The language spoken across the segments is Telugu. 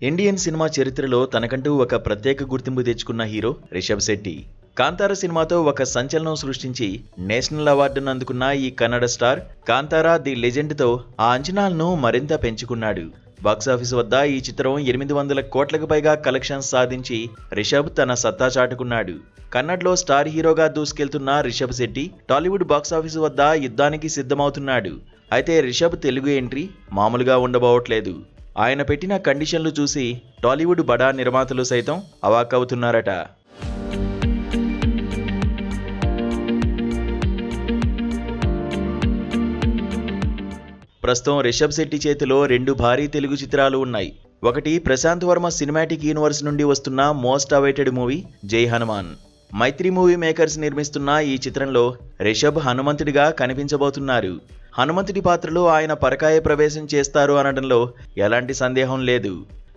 ఇండియన్ సినిమా చరిత్రలో తనకంటూ ఒక ప్రత్యేక గుర్తింపు తెచ్చుకున్న హీరో రిషబ్ శెట్టి. కాంతార సినిమాతో ఒక సంచలనం సృష్టించి నేషనల్ అవార్డును అందుకున్న ఈ కన్నడ స్టార్ కాంతార ది లెజెండ్తో ఆ అంచనాలను మరింత పెంచుకున్నాడు. బాక్సాఫీస్ వద్ద ఈ చిత్రం 800 కోట్లకు పైగా కలెక్షన్స్ సాధించి రిషబ్ తన సత్తా చాటుకున్నాడు. కన్నడలో స్టార్ హీరోగా దూసుకెళ్తున్న రిషబ్ శెట్టి టాలీవుడ్ బాక్సాఫీస్ వద్ద యుద్ధానికి సిద్ధమవుతున్నాడు. అయితే రిషబ్ తెలుగు ఎంట్రీ మామూలుగా ఉండబోవట్లేదు. ఆయన పెట్టిన కండిషన్లు చూసి టాలీవుడ్ బడా నిర్మాతలు సైతం అవాక్కవుతున్నారట. ప్రస్తుతం రిషబ్ శెట్టి చేతిలో 2 భారీ తెలుగు చిత్రాలు ఉన్నాయి. ఒకటి ప్రశాంత్ వర్మ సినిమాటిక్ యూనివర్స్ నుండి వస్తున్న మోస్ట్ అవైటెడ్ మూవీ జై హనుమాన్. మైత్రి మూవీ మేకర్స్ నిర్మిస్తున్న ఈ చిత్రంలో రిషబ్ హనుమంతుడిగా కనిపించబోతున్నారు. హనుమంతుడి పాత్రలో ఆయన పరకాయ ప్రవేశం చేస్తారు అనడంలో ఎలాంటి సందేహం లేదు.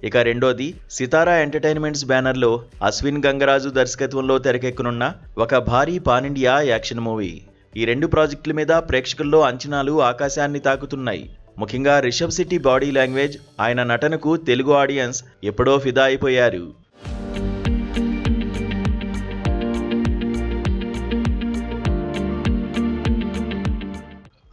ఇక రెండోది సితారా ఎంటర్టైన్మెంట్స్ బ్యానర్లో అశ్విన్ గంగరాజు దర్శకత్వంలో తెరకెక్కనున్న ఒక భారీ పాన్ ఇండియా యాక్షన్ మూవీ. ఈ 2 ప్రాజెక్టుల మీద ప్రేక్షకుల్లో అంచనాలు ఆకాశాన్ని తాకుతున్నాయి. ముఖ్యంగా రిషబ్ శెట్టి బాడీ లాంగ్వేజ్, ఆయన నటనకు తెలుగు ఆడియన్స్ ఎప్పుడో ఫిదా అయిపోయారు.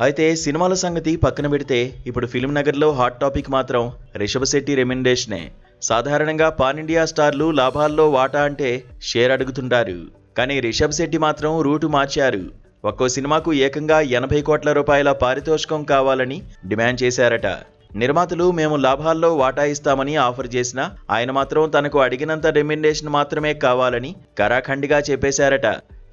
అయితే సినిమాల సంగతి పక్కన పెడితే ఇప్పుడు ఫిల్మ్ నగర్లో హాట్ టాపిక్ మాత్రం రిషబ్ శెట్టి రెమ్యునరేషనే. సాధారణంగా పాన్ ఇండియా స్టార్లు లాభాల్లో వాటా అంటే షేర్ అడుగుతుంటారు. కానీ రిషబ్ శెట్టి మాత్రం రూటు మార్చారు. ఒక్కో సినిమాకు ఏకంగా 80 కోట్ల రూపాయల పారితోషికం కావాలని డిమాండ్ చేశారట. నిర్మాతలు మేము లాభాల్లో వాటా ఇస్తామని ఆఫర్ చేసినా ఆయన మాత్రం తనకు అడిగినంత రెమ్యునరేషన్ మాత్రమే కావాలని కరాఖండిగా చెప్పేశారట.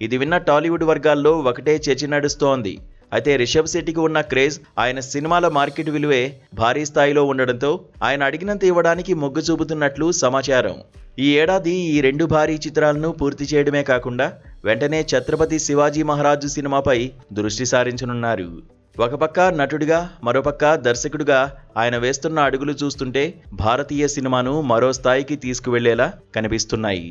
ఇది విన్న టాలీవుడ్ వర్గాల్లో ఒకటే చర్చ నడుస్తోంది. అయితే రిషబ్ శెట్టికి ఉన్న క్రేజ్, ఆయన సినిమాల మార్కెట్ విలువే భారీ స్థాయిలో ఉండడంతో ఆయన అడిగినంత ఇవ్వడానికి మొగ్గు చూపుతున్నట్లు సమాచారం. ఈ ఏడాది ఈ 2 భారీ చిత్రాలను పూర్తి చేయడమే కాకుండా వెంటనే ఛత్రపతి శివాజీ మహారాజు సినిమాపై దృష్టి సారించనున్నారు. ఒక పక్క నటుడిగా, మరోపక్క దర్శకుడిగా ఆయన వేస్తున్న అడుగులు చూస్తుంటే భారతీయ సినిమాను మరో స్థాయికి తీసుకువెళ్లేలా కనిపిస్తున్నాయి.